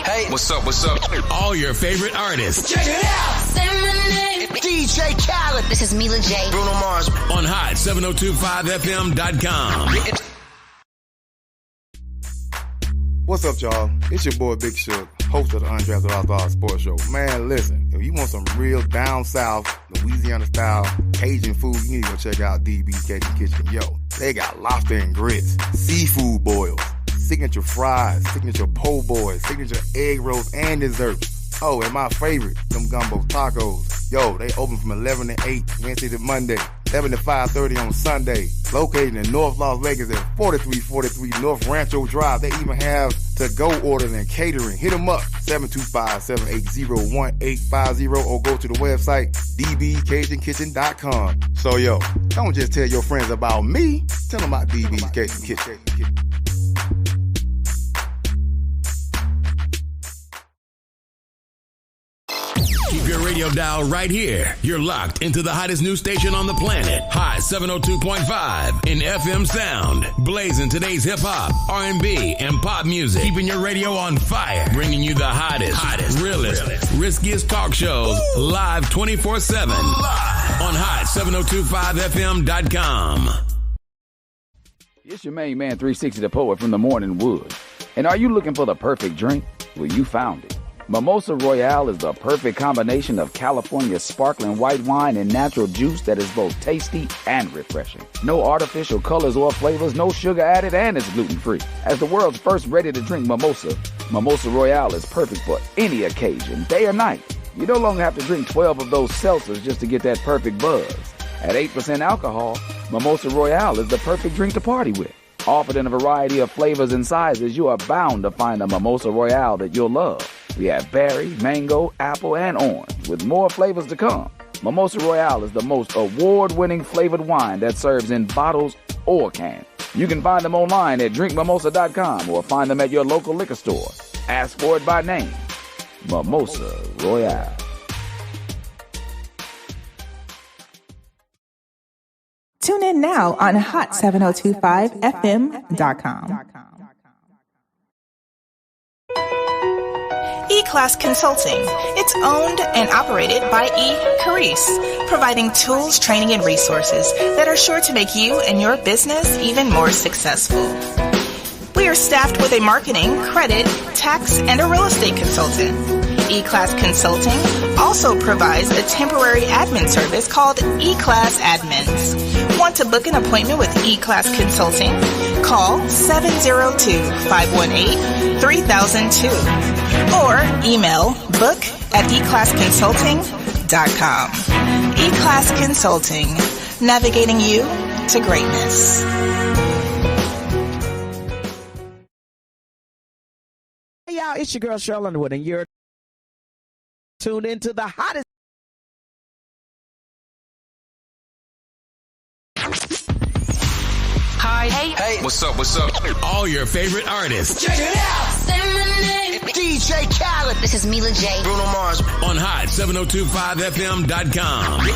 Hey, what's up? All your favorite artists. Check it out. Say my name. DJ Khaled. This is Mila J. Bruno Mars. On Hot7025FM.com. What's up, y'all? It's your boy Big Shook, host of the Undrafted All-Star Sports Show. Man, listen, if you want some real down south, Louisiana-style Cajun food, you need to go check out DB's Cajun Kitchen. Yo, they got lobster and grits, seafood boils, signature fries, signature po' boys, signature egg rolls, and desserts. Oh, and my favorite, them gumbo tacos. Yo, they open from 11 to 8, Wednesday to Monday, 7 to 5:30 on Sunday. Located in North Las Vegas at 4343 North Rancho Drive. They even have to-go orders and catering. Hit them up, 725-780-1850, or go to the website, dbcajunkitchen.com. So, yo, don't just tell your friends about me. Tell them about DB's Cajun Kitchen. Keep your radio dial right here. You're locked into the hottest news station on the planet. Hot 702.5 in FM sound. Blazing today's hip-hop, R&B, and pop music. Keeping your radio on fire. Bringing you the hottest, realest, riskiest talk shows live 24/7 on Hot7025FM.com. It's your main man, 360 the Poet from the Morning Wood. And are you looking for the perfect drink? Well, you found it. Mimosa Royale is the perfect combination of California sparkling white wine and natural juice that is both tasty and refreshing. No artificial colors or flavors, no sugar added, and it's gluten-free. As the world's first ready-to-drink mimosa, Mimosa Royale is perfect for any occasion, day or night. You no longer have to drink 12 of those seltzers just to get that perfect buzz. At 8% alcohol, Mimosa Royale is the perfect drink to party with. Offered in a variety of flavors and sizes, you are bound to find a Mimosa Royale that you'll love. We have berry, mango, apple, and orange, with more flavors to come. Mimosa Royale is the most award-winning flavored wine that serves in bottles or cans. You can find them online at drinkmimosa.com or find them at your local liquor store. Ask for it by name. Mimosa Royale. Tune in now on hot7025fm.com. E-Class Consulting. It's owned and operated by Carrice, providing tools, training, and resources that are sure to make you and your business even more successful. We are staffed with a marketing, credit, tax, and a real estate consultant. E-Class Consulting also provides a temporary admin service called E-Class Admins. Want to book an appointment with E-Class Consulting? Call 702-518-3002 or email book@eclassconsulting.com. E-Class Consulting, navigating you to greatness. Hey y'all, it's your girl Cheryl Underwood, and you're tuned into the hottest. Hi. Hey, what's up? All your favorite artists. Check it out. Say my name. DJ Khaled. This is Mila J. Bruno Mars. On Hot7025FM.com.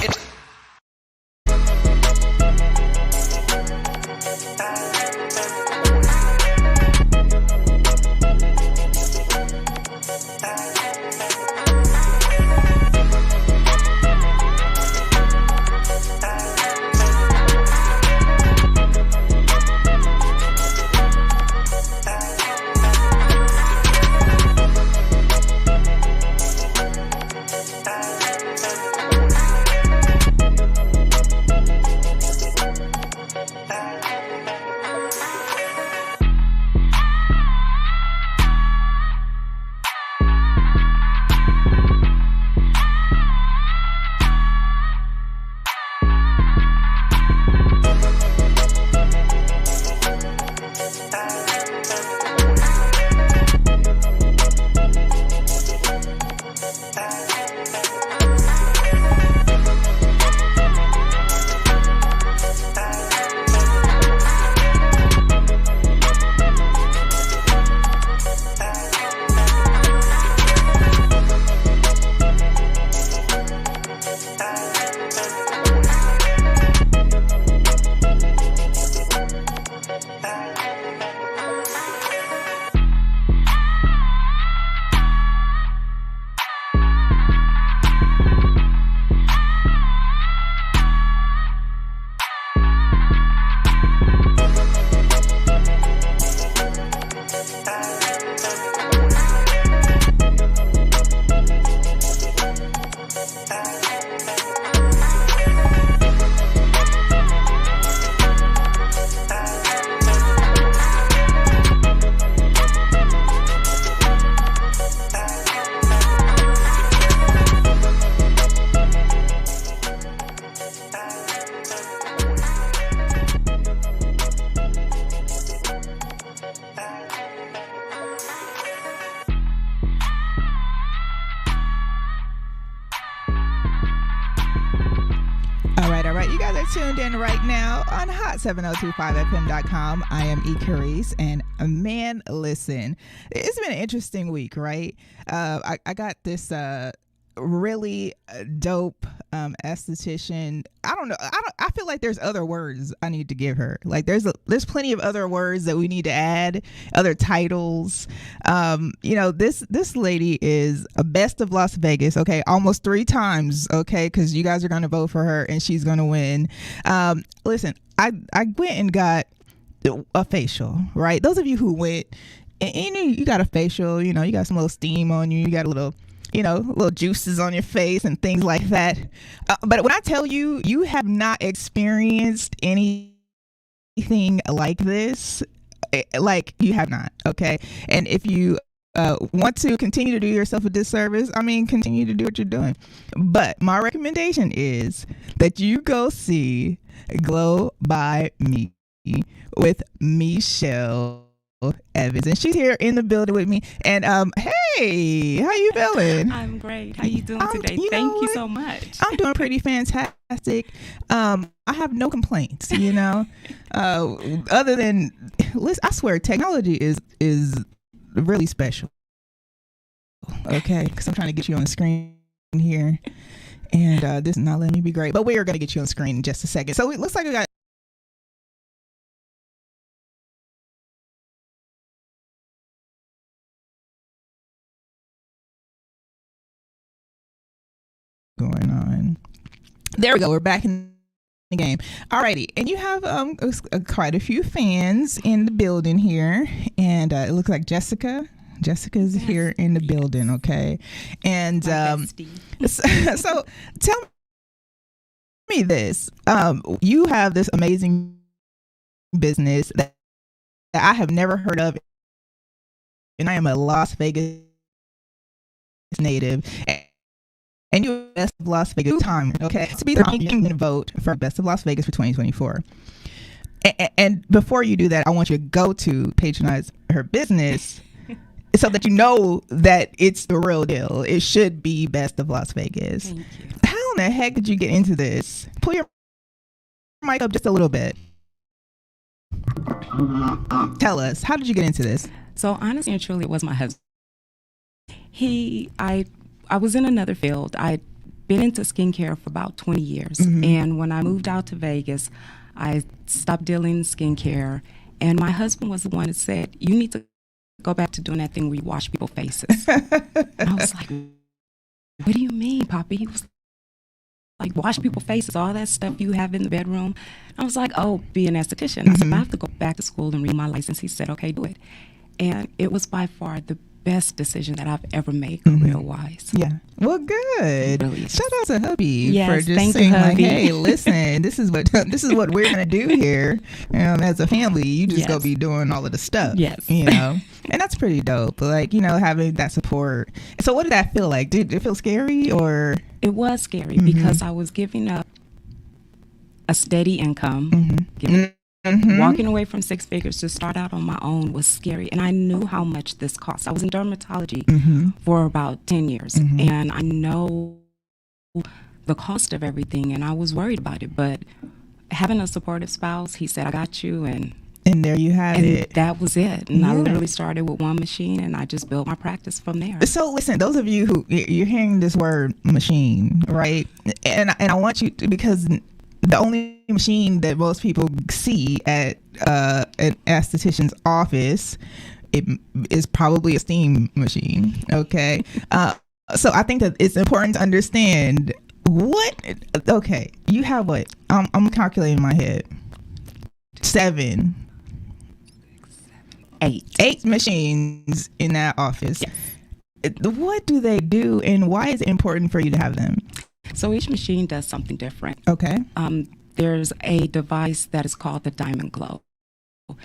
are tuned in right now on hot7025fm.com. I am Carrice, and man, listen, it's been an interesting week, right? I got this really dope esthetician. I don't know. I feel like there's other words I need to give her. Like there's plenty of other words that we need to add, other titles. This lady is a best of Las Vegas. Okay, almost 3 times. Okay, because you guys are gonna vote for her and she's gonna win. Listen, I went and got a facial. Right, those of you who went, and you got a facial. You got some little steam on you. You got a little juices on your face and things like that. But when I tell you, you have not experienced anything like this, like you have not, okay? And if you want to continue to do yourself a disservice, continue to do what you're doing. But my recommendation is that you go see Glow by Me with MECHELLE Evans, and she's here in the building with me. And hey, how you feeling? I'm great. How you doing today? Thank you so much. I'm doing pretty fantastic. I have no complaints, other than, listen, I swear technology is really special. Okay, because I'm trying to get you on the screen here, and this is not letting me be great, but we are going to get you on the screen in just a second. So it looks like we got going on. There we go. We're back in the game. Alrighty, and you have quite a few fans in the building here, and it looks like Jessica's here in the building. Okay, and so tell me this: you have this amazing business that I have never heard of, and I am a Las Vegas native. And you're Best of Las Vegas time, okay? To be you can vote for Best of Las Vegas for 2024. And before you do that, I want you to go to patronize her business so that you know that it's the real deal. It should be Best of Las Vegas. Thank you. How in the heck did you get into this? Pull your mic up just a little bit. Tell us, how did you get into this? So honestly and truly, it was my husband. I was in another field. I'd been into skincare for about 20 years. Mm-hmm. And when I moved out to Vegas, I stopped dealing in skincare. And my husband was the one that said, you need to go back to doing that thing where you wash people's faces. And I was like, what do you mean, Poppy? He was like, wash people's faces, all that stuff you have in the bedroom. I was like, oh, be an esthetician. Mm-hmm. I said, I have to go back to school and read my license. He said, okay, do it. And it was by far the best decision that I've ever made career-wise. Yeah. Well, good. Really. Shout out to hubby for just saying, like, hey, listen, this is what we're gonna do here. As a family, you just go be doing all of the stuff. Yes. And that's pretty dope. Like, having that support. So, what did that feel like? Did it feel scary or? It was scary because I was giving up a steady income. Walking away from 6 figures to start out on my own was scary, and I knew how much this cost. I was in dermatology for about 10 years, and I know the cost of everything, and I was worried about it. But having a supportive spouse, he said, I got you, and there you had it. That was it. And I literally started with one machine, and I just built my practice from there. So listen, those of you who you're hearing this word machine, right? And I want you to, because the only machine that most people see at an esthetician's office, it is probably a steam machine. Okay, so I think that it's important to understand what. Okay, you have what? I'm calculating in my head. 7, 8 machines in that office. Yes. What do they do, and why is it important for you to have them? So each machine does something different. Okay. There's a device that is called the Diamond Glow.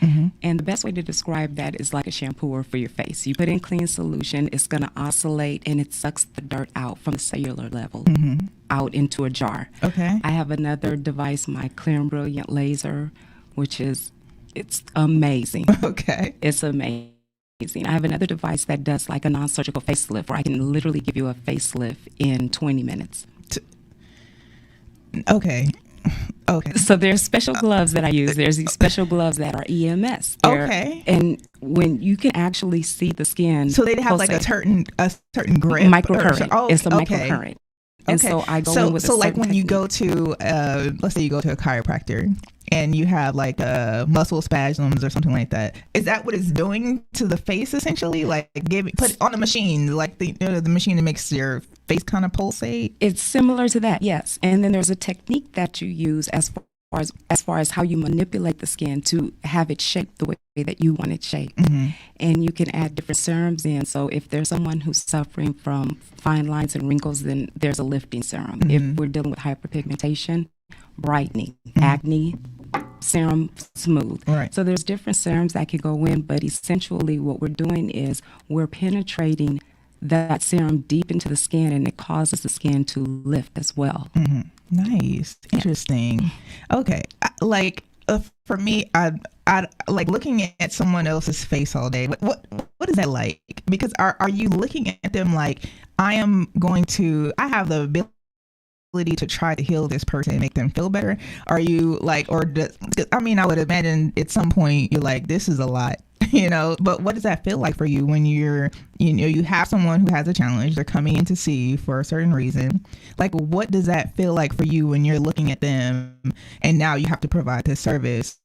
And the best way to describe that is like a shampooer for your face. You put in clean solution, it's going to oscillate, and it sucks the dirt out from the cellular level out into a jar. Okay. I have another device, my Clear and Brilliant Laser, which is, it's amazing. Okay. It's amazing. I have another device that does like a non-surgical facelift where I can literally give you a facelift in 20 minutes. Okay. Okay. So there's special gloves that I use. There's these special gloves that are EMS. Okay. And when you can actually see the skin. So they have like a certain grip. Microcurrent. It's a okay. microcurrent. And so I go in with so a like when technique. you go to let's say you go to a chiropractor and you have like muscle spasms or something like that, is that what it's doing to the face essentially? Like put it on the machine, like the machine that makes your face kind of pulsate? It's similar to that, yes. And then there's a technique that you use as far as how you manipulate the skin to have it shaped the way that you want it shaped. Mm-hmm. And you can add different serums in. So if there's someone who's suffering from fine lines and wrinkles, then there's a lifting serum. Mm-hmm. If we're dealing with hyperpigmentation, brightening, acne, serum smooth. Right. So there's different serums that can go in, but essentially what we're doing is we're penetrating that serum deep into the skin, and it causes the skin to lift as well. Mm-hmm. Nice. Interesting. Okay. For me, I like looking at someone else's face all day. What is that like? Because are you looking at them like I have the ability to try to heal this person and make them feel better? Are you like, I would imagine at some point you're like, this is a lot, but what does that feel like for you when you have someone who has a challenge, they're coming in to see you for a certain reason? Like, what does that feel like for you when you're looking at them and now you have to provide this service?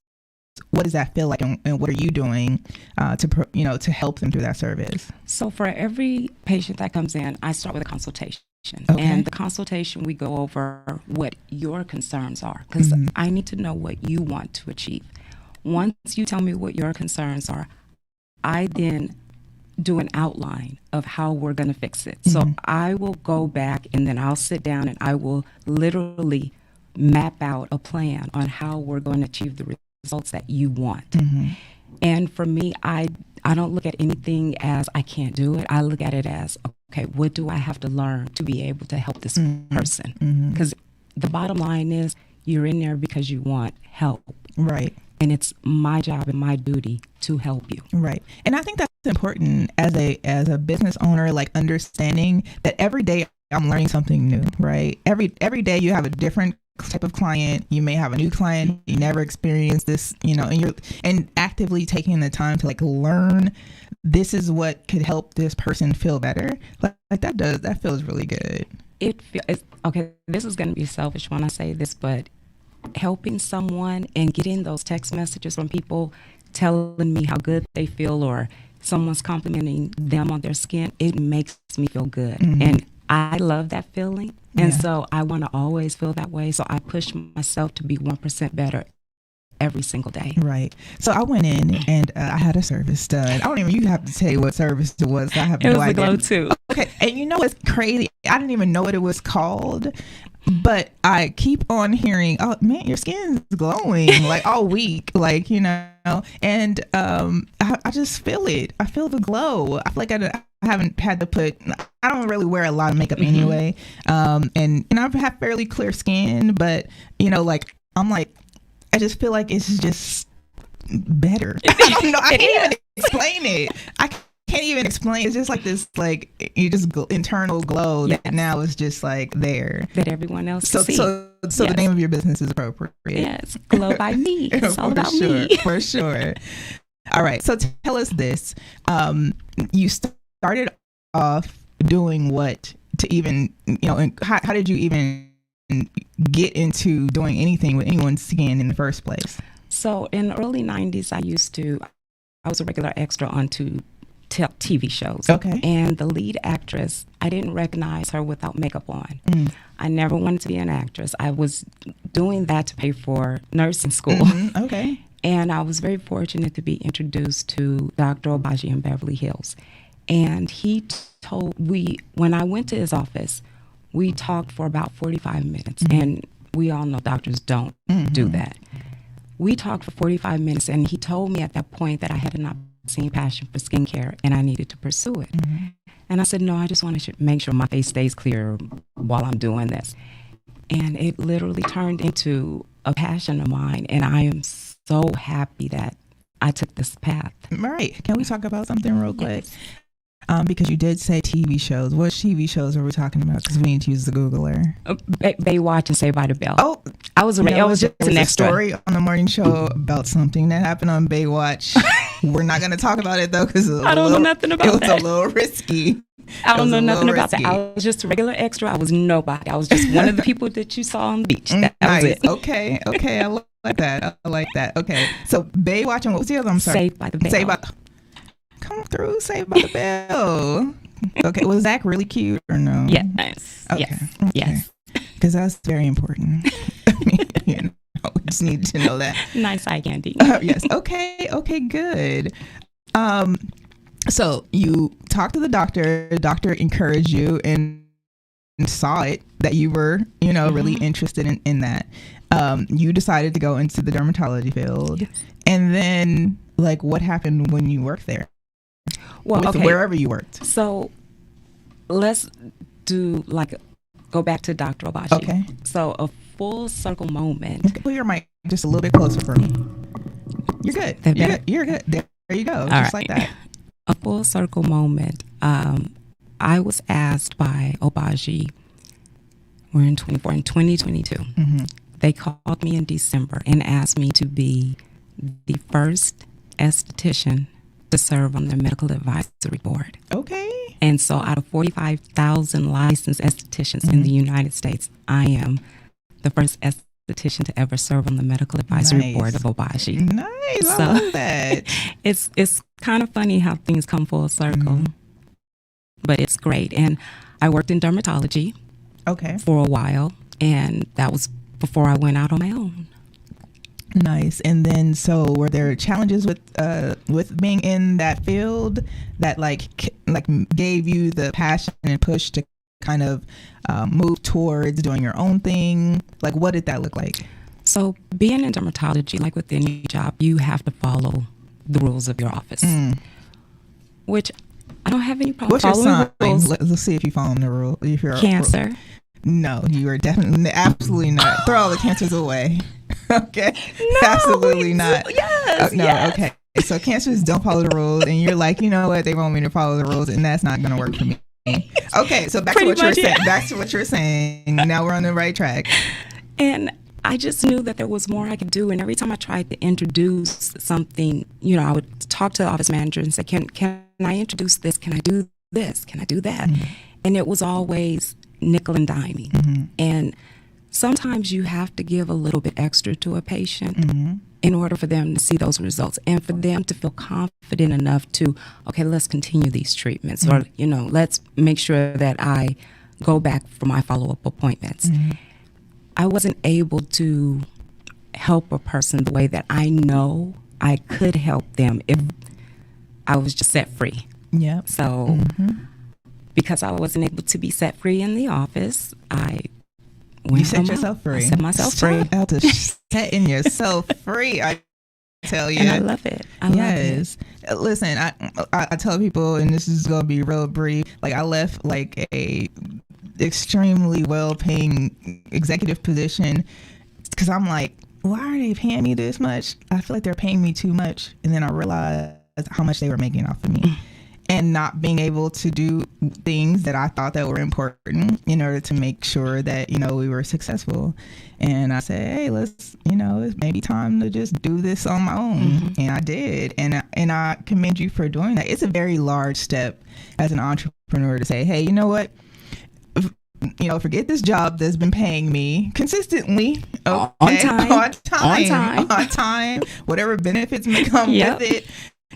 What does that feel like, and what are you doing to help them through that service? So for every patient that comes in, I start with a consultation. Okay. And the consultation, we go over what your concerns are, because I need to know what you want to achieve. Once you tell me what your concerns are, I then do an outline of how we're going to fix it. So I will go back and then I'll sit down and I will literally map out a plan on how we're going to achieve the results that you want. And for me, I don't look at anything as I can't do it. I look at it as, okay, what do I have to learn to be able to help this person? Because the bottom line is you're in there because you want help. Right. And it's my job and my duty to help you. Right. And I think that's important as a business owner, like understanding that every day I'm learning something new, right? Every day you have a different type of client. You may have a new client, you never experienced this, and actively taking the time to like learn this is what could help this person feel better. Like that feels really good. Okay, this is going to be selfish when I say this, but helping someone and getting those text messages from people telling me how good they feel or someone's complimenting them on their skin, it makes me feel good. And I love that feeling. And so I want to always feel that way. So I push myself to be 1% better every single day. Right. So I went in and I had a service done. You have to tell you what service it was. I have no idea. It was the Glow 2. Okay. And you know what's crazy? I didn't even know what it was called. But I keep on hearing, oh man, your skin's glowing like all week, and I just feel it. I feel the glow. I feel like I haven't had to I don't really wear a lot of makeup anyway. And I've had fairly clear skin, but I just feel like it's just better. I can't even explain it. Can't even explain. It's just like this, like you just internal glow that now is just like there that everyone else sees. So the name of your business is appropriate. Yes, Glow by Me. It's all about me. For sure. All right. So tell us this. You started off doing what to even, and how did you even get into doing anything with anyone's skin in the first place? So in the early 90s, I was a regular extra on TV shows. Okay. And the lead actress, I didn't recognize her without makeup on. I never wanted to be an actress. I was doing that to pay for nursing school. Okay. And I was very fortunate to be introduced to Dr. Obaji in Beverly Hills. And he when I went to his office, we talked for about 45 minutes. And we all know doctors don't do that. We talked for 45 minutes, and he told me at that point that I had an passion for skincare and I needed to pursue it. And I said, no, I just want to make sure my face stays clear while I'm doing this. And it literally turned into a passion of mine, and I am so happy that I took this path. Right. Can we talk about something real quick? Yes. Because you did say TV shows. What TV shows are we talking about? Because we need to use the Googler. Baywatch and Saved by the Bell. Oh, I was just an extra. A story on the morning show about something that happened on Baywatch. We're not going to talk about it though because I don't know nothing about that. It was a little risky. I don't know nothing about that. I was just a regular extra. I was nobody. I was just one of the people that you saw on the beach. That nice. was it. Okay. I like that. Okay. So Baywatch and what was the other? I'm sorry. Saved by the Bell. Come through, Saved by the Bell. Okay, was Zach really cute or no? Yeah, nice. Okay. Yes. Because that's very important. We just need to know that. Nice eye candy. Yes. Okay, good. So you talked to the doctor. The doctor encouraged you and saw it that you were, really interested in that. You decided to go into the dermatology field. Yes. And then, what happened when you worked there? Well, wherever you worked. So let's do go back to Dr. Obashi. Okay. So a full circle moment. Pull your mic just a little bit closer for me. You're good. You're good. There you go. All just right. like that. A full circle moment. I was asked by Obashi. We're in 2022. Mm-hmm. They called me in December and asked me to be the first esthetician to serve on their medical advisory board. Okay. And so out of 45,000 licensed estheticians in the United States, I am the first esthetician to ever serve on the medical advisory board of Obashi. Nice. I love that. It's kind of funny how things come full circle, but it's great. And I worked in dermatology for a while, and that was before I went out on my own. Nice. And then, so were there challenges with being in that field that gave you the passion and push to kind of move towards doing your own thing? What did that look like? So being in dermatology, like with any job, you have to follow the rules of your office, which I don't have any problem What's your following sign? rules. Let's see if you follow the rule. If you're Cancer. No, you are definitely, absolutely not. Throw all the cancers away. Okay. No, absolutely not. Yes. No. Yes. Okay. So cancers don't follow the rules, and you're like, you know what? They want me to follow the rules, and that's not going to work for me. Okay. So back to what you're saying. Back to what you're saying. Now we're on the right track. And I just knew that there was more I could do. And every time I tried to introduce something, I would talk to the office manager and say, can I introduce this? Can I do this? Can I do that? Mm-hmm. And it was always nickel and diming. Mm-hmm. And sometimes you have to give a little bit extra to a patient in order for them to see those results and for them to feel confident enough to, okay, let's continue these treatments or, let's make sure that I go back for my follow-up appointments. I wasn't able to help a person the way that I know I could help them if I was just set free. Yeah. So because I wasn't able to be set free in the office, I went. You set yourself free. I set myself free. Shout out to setting yourself free. I tell you. And I love it. I love it. Listen, I tell people, and this is gonna be real brief. I left a extremely well-paying executive position because I'm like, why are they paying me this much? I feel like they're paying me too much, and then I realized how much they were making off of me. And not being able to do things that I thought that were important in order to make sure that, we were successful. And I said, hey, let's, it's maybe time to just do this on my own. And I did. And I commend you for doing that. It's a very large step as an entrepreneur to say, hey, you know what? Forget this job that's been paying me consistently. Okay? On time. Whatever benefits may come with it.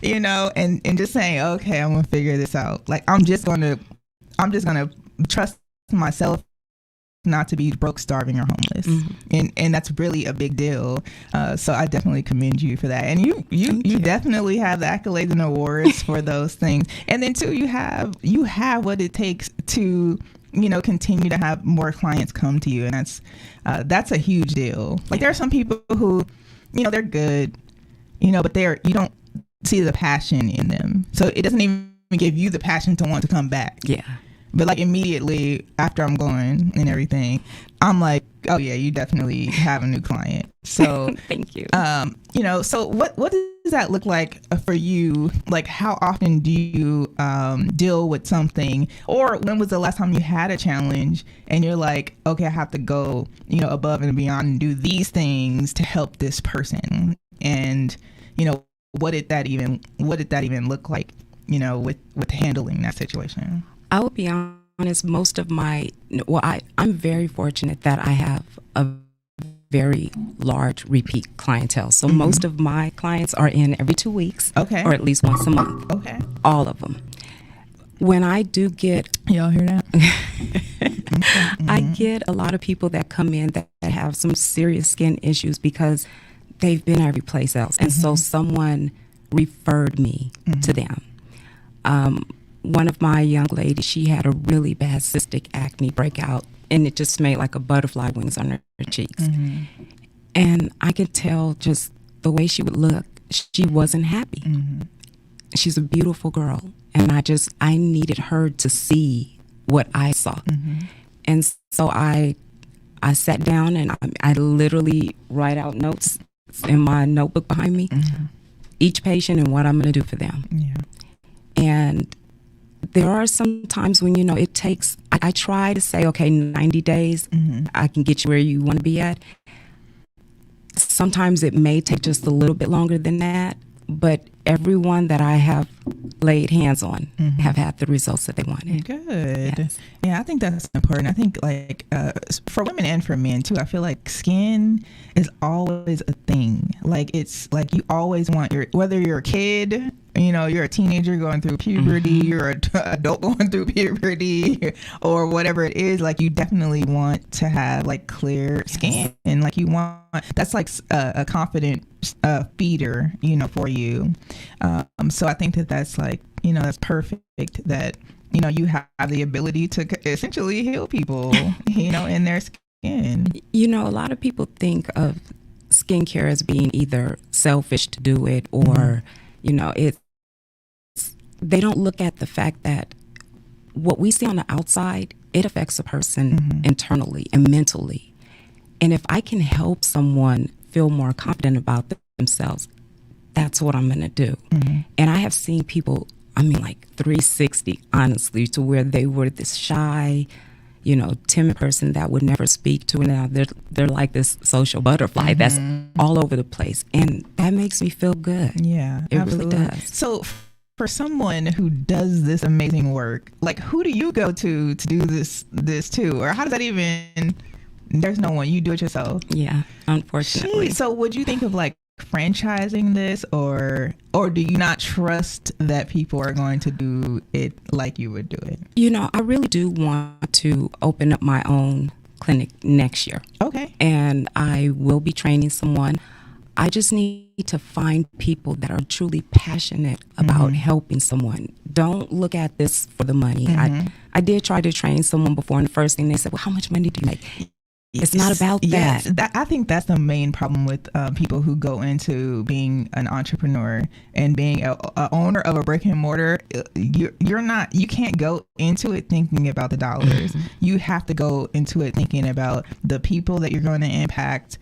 And just saying, okay, I'm gonna figure this out. I'm just gonna trust myself not to be broke, starving, or homeless. And that's really a big deal. So I definitely commend you for that. And you definitely have the accolades and awards for those things. And then too, you have what it takes to continue to have more clients come to you, and that's a huge deal. There are some people who, they're good, but you don't see the passion in them, so it doesn't even give you the passion to want to come back. But immediately after I'm going and everything, I'm like, oh yeah, you definitely have a new client. So thank you. So what does that look like for you? Like, how often do you deal with something, or when was the last time you had a challenge and you're like, okay, I have to go, above and beyond and do these things to help this person? And, what did that even look like, with handling that situation? I will be honest, most of I'm very fortunate that I have a very large repeat clientele. So most of my clients are in every 2 weeks, okay, or at least once a month. Okay, all of them. When I do get, y'all hear that? I get a lot of people that come in that have some serious skin issues because they've been every place else, and so someone referred me to them. One of my young ladies, she had a really bad cystic acne breakout, and it just made like a butterfly wings on her cheeks. And I could tell just the way she would look, she wasn't happy. She's a beautiful girl, and I needed her to see what I saw. And so I sat down and I literally write out notes in my notebook behind me, each patient and what I'm going to do for them. And there are some times when, it takes, I try to say, okay, 90 days, I can get you where you want to be at. Sometimes it may take just a little bit longer than that, but everyone that I have laid hands on have had the results that they wanted. Good. Yes. Yeah, I think that's important. I think for women and for men too, I feel like skin is always a thing. Like, it's like you always want whether you're a kid, you're a teenager going through puberty, you're an adult going through puberty, or whatever it is, like you definitely want to have like clear skin, and like you want, that's like a confident feeder, for you. So I think that's like, that's perfect that, you have the ability to essentially heal people, in their skin. A lot of people think of skincare as being either selfish to do it or, they don't look at the fact that what we see on the outside, it affects a person internally and mentally. And if I can help someone feel more confident about themselves, that's what I'm going to do. And I have seen people, like 360, honestly, to where they were this shy, timid person that would never speak to, and now they're like this social butterfly that's all over the place. And that makes me feel good. Yeah, it absolutely. really does. So for someone who does this amazing work, like, who do you go to do this too? Or how does that even, there's no one, you do it yourself? Yeah, unfortunately. So would you think of like franchising this, or do you not trust that people are going to do it like you would do it? I really do want to open up my own clinic next year. Okay. And I will be training someone. I just need to find people that are truly passionate about helping someone. Don't look at this for the money. I did try to train someone before, and the first thing they said, well, how much money do you make? It's not about that. Yes, I think that's the main problem with people who go into being an entrepreneur and being a owner of a brick and mortar. You can't go into it thinking about the dollars. You have to go into it thinking about the people that you're going to impact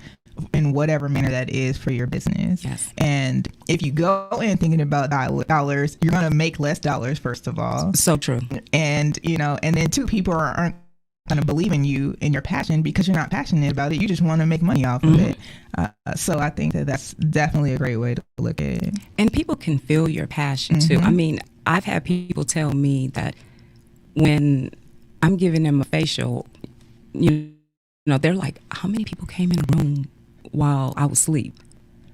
in whatever manner that is for your business. Yes. And if you go in thinking about dollars, you're going to make less dollars, first of all. So true. And, and then two, people aren't going to believe in you and your passion because you're not passionate about it. You just want to make money off of it. So I think that's definitely a great way to look at it. And people can feel your passion too. I've had people tell me that when I'm giving them a facial, they're like, how many people came in the room while I was asleep?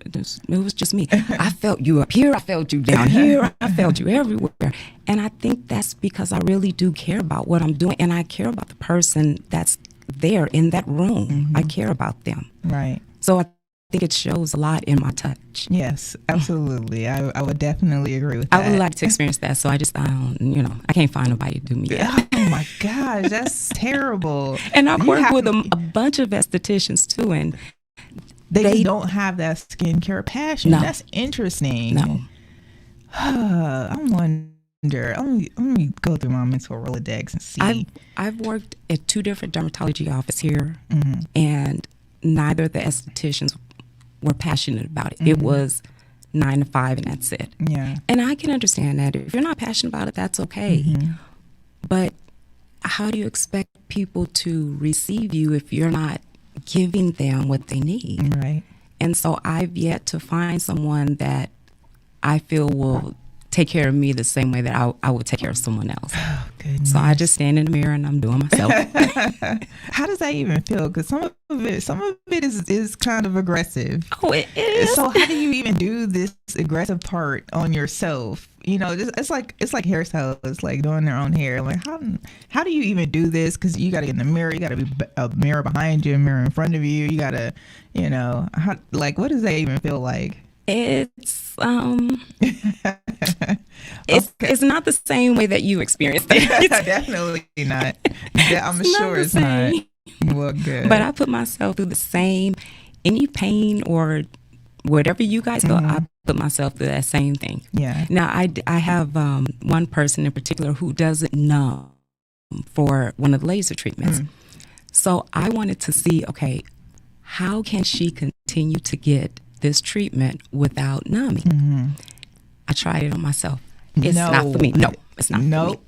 It was just me. I felt you up here. I felt you down here. I felt you everywhere. And I think that's because I really do care about what I'm doing. And I care about the person that's there in that room. I care about them. Right. So I think it shows a lot in my touch. Yes, absolutely. I would definitely agree with that. I would like to experience that. So I can't find nobody to do me. Oh my gosh, that's terrible. And I've worked with a bunch of estheticians too, and they just don't have that skincare passion. No. That's interesting. No. I wonder. Let me go through my mental Rolodex and see. I've worked at 2 different dermatology offices here, and neither of the estheticians were passionate about it. It was 9 to 5 and that's it. Yeah. And I can understand that. If you're not passionate about it, that's okay. But how do you expect people to receive you if you're not giving them what they need? Right. And so I've yet to find someone that I feel will take care of me the same way that I would take care of someone else. Oh, goodness. So I just stand in the mirror and I'm doing myself. How does that even feel? Because some of it is kind of aggressive. Oh, it is. So how do you even do this aggressive part on yourself? You know, it's like hairstylists like doing their own hair. Like how do you even do this? Because you got to get in the mirror. You got to be a mirror behind you, a mirror in front of you. You got to, you know, what does that even feel like? It's it's not the same way that you experienced it. Definitely not. I'm sure it's not. Well, good. But I put myself through the same, any pain or whatever you guys go, I put myself through that same thing. Yeah. Now I have one person in particular who doesn't numb for one of the laser treatments. So I wanted to see, okay, how can she continue to get this treatment without numbing? I tried it on myself. It's not for me. No, it's not for me.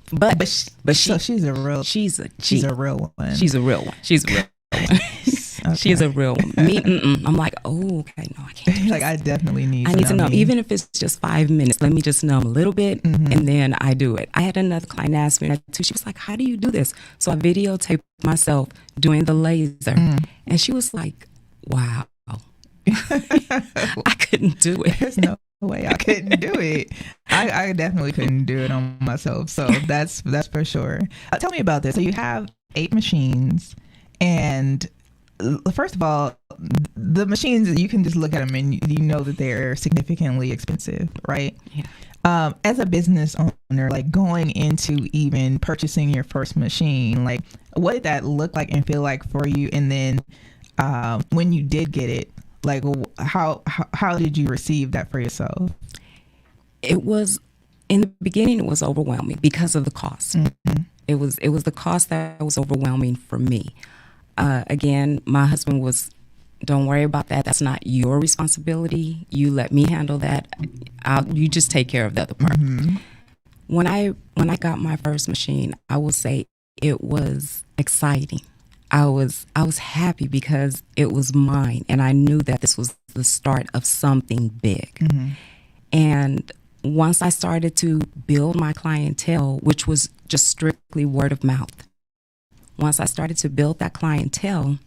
But she's a real one. She's a real one. She's a real one. Okay. She's a real one. Me, I'm like, oh, okay, no, I can't. Like, I definitely need. I need to numb, even if it's just 5 minutes. Let me just numb a little bit, and then I do it. I had another client ask me that too. She was like, "How do you do this?" So I videotaped myself doing the laser, and she was like, "Wow." I couldn't do it. There's no way I couldn't do it. I definitely couldn't do it on myself. So that's for sure. Tell me about this. So you have 8 machines, and first of all, the machines, you can just look at them and you know that they're significantly expensive, right? Yeah. As a business owner, like going into even purchasing your first machine, like what did that look like and feel like for you? And then when you did get it, like how did you receive that for yourself? It was, in the beginning, it was overwhelming because of the cost. It was the cost that was overwhelming for me. Again, my husband was, don't worry about that. That's not your responsibility. You let me handle that. You just take care of the other part. When I got my first machine, I will say it was exciting. I was happy because it was mine, and I knew that this was the start of something big. And once I started to build my clientele, which was just strictly word of mouth, once I started to build that clientele,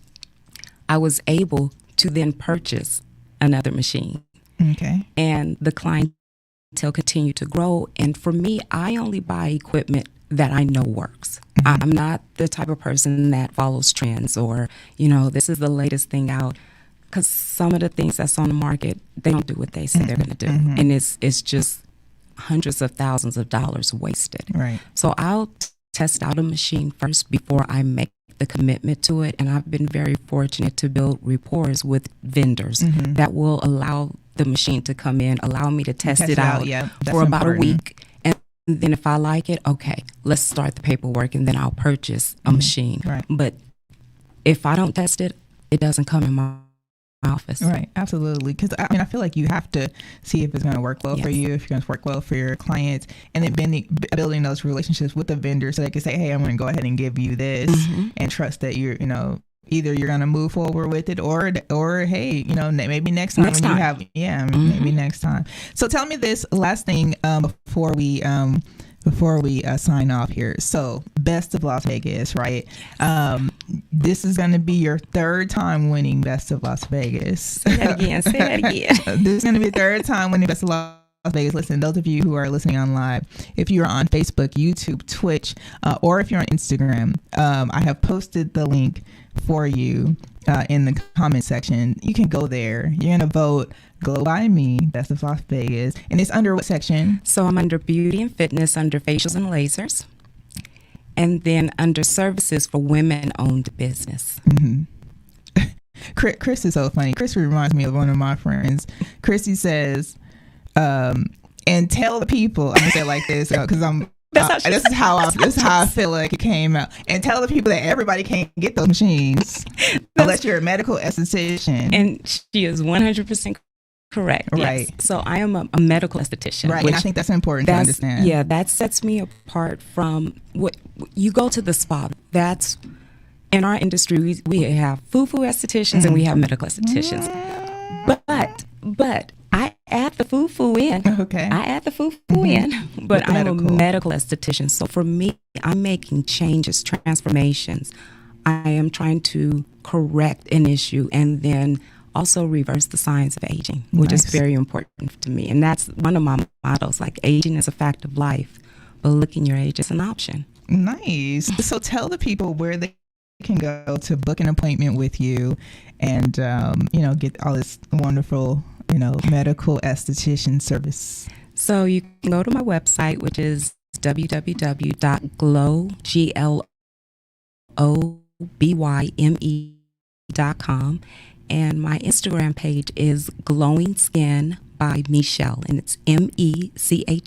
I was able to then purchase another machine. Okay. And the clientele continued to grow. And for me, I only buy equipment that I know works. I'm not the type of person that follows trends or, this is the latest thing out. Because some of the things that's on the market, they don't do what they say they're going to do. And it's just hundreds of thousands of dollars wasted. Right. So I'll test out a machine first before I make the commitment to it. And I've been very fortunate to build rapport with vendors that will allow the machine to come in, allow me to test it out for about a week. And then if I like it, okay, let's start the paperwork and then I'll purchase a machine. Right. But if I don't test it, it doesn't come in my office. Right, absolutely. Because I feel like you have to see if it's going to work well for you, if it's going to work well for your clients, and then building those relationships with the vendor so they can say, hey, I'm going to go ahead and give you this and trust that you're, either you're going to move forward with it or hey, maybe next time when you have, maybe next time. So tell me this last thing before we sign off here. So Best of Las Vegas, right? This is going to be your third time winning Best of Las Vegas. Say that again. This is going to be your third time winning Best of Las Vegas. Listen, those of you who are listening on live, if you're on Facebook, YouTube, Twitch, or if you're on Instagram, I have posted the link for you in the comment section. You can go there. You're going to vote Glow by Me, Best of Las Vegas. And it's under what section? So I'm under beauty and fitness, under facials and lasers. And then under services for women-owned business. Chris is so funny. Chris reminds me of one of my friends. Chrissy says, and tell the people, I'm going to say it like this because this is how I feel like it came out. And tell the people that everybody can't get those machines unless you're a medical esthetician. And she is 100% Correct. Right. Yes. So I am a medical esthetician. Right. And I think that's important to understand. Yeah, that sets me apart from what you go to the spa. That's in our industry. We have foo-foo estheticians and we have medical estheticians. But I add the foo-foo in. Okay. I add the foo-foo in, but I'm medical. a medical esthetician. So for me, I'm making changes, transformations. I am trying to correct an issue and then also reverse the signs of aging, which is very important to me. And that's one of my mottos, like aging is a fact of life, but looking your age is an option. Nice. So tell the people where they can go to book an appointment with you and, get all this wonderful, medical esthetician service. So you can go to my website, which is www.glowbyme.com. And my Instagram page is Glowing Skin by Michelle, and it's MECHELLE.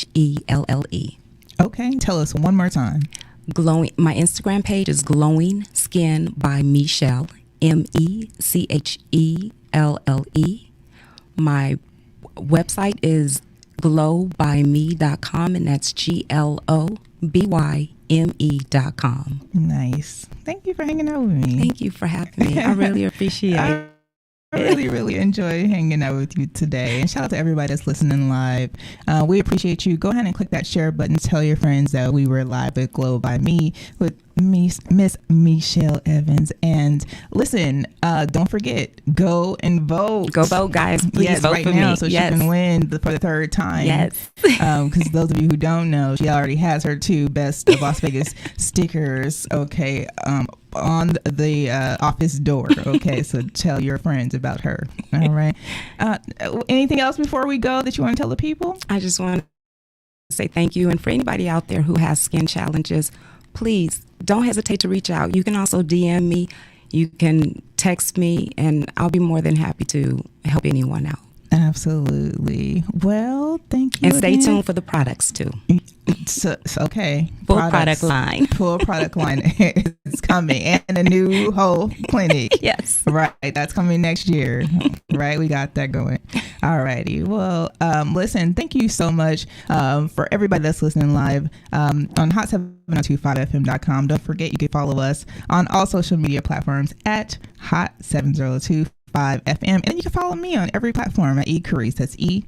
Okay, tell us one more time. My Instagram page is Glowing Skin by Michelle, MECHELLE. My website is glowbyme.com, and that's GLOBYME.com. Nice. Thank you for hanging out with me. Thank you for having me. I really appreciate it. I really, really enjoy hanging out with you today. And shout out to everybody that's listening live. We appreciate you. Go ahead and click that share button. Tell your friends that we were live at Glow by Me with Miss Michelle Evans. And listen, don't forget, go and vote. Go vote, guys. Please vote right for now me. so she can win for the third time. Yes. Because those of you who don't know, she already has her 2 Best of Las Vegas stickers. Okay. On the office door. Okay, so tell your friends about her. All right. Anything else before we go that you want to tell the people? I just want to say thank you. And for anybody out there who has skin challenges, please don't hesitate to reach out. You can also DM me. You can text me, and I'll be more than happy to help anyone out. Absolutely. Well, thank you. And stay tuned for the products too. Okay. Full product line. Full product line is coming, and a new whole clinic. Yes. Right. That's coming next year. Right. We got that going. All righty. Well, listen, thank you so much for everybody that's listening live on hot7025fm.com. Don't forget, you can follow us on all social media platforms at hot7025FM. And then you can follow me on every platform at Carrice. That's ECARRICE.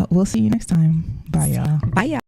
We'll see you next time. Bye, y'all. Bye, y'all.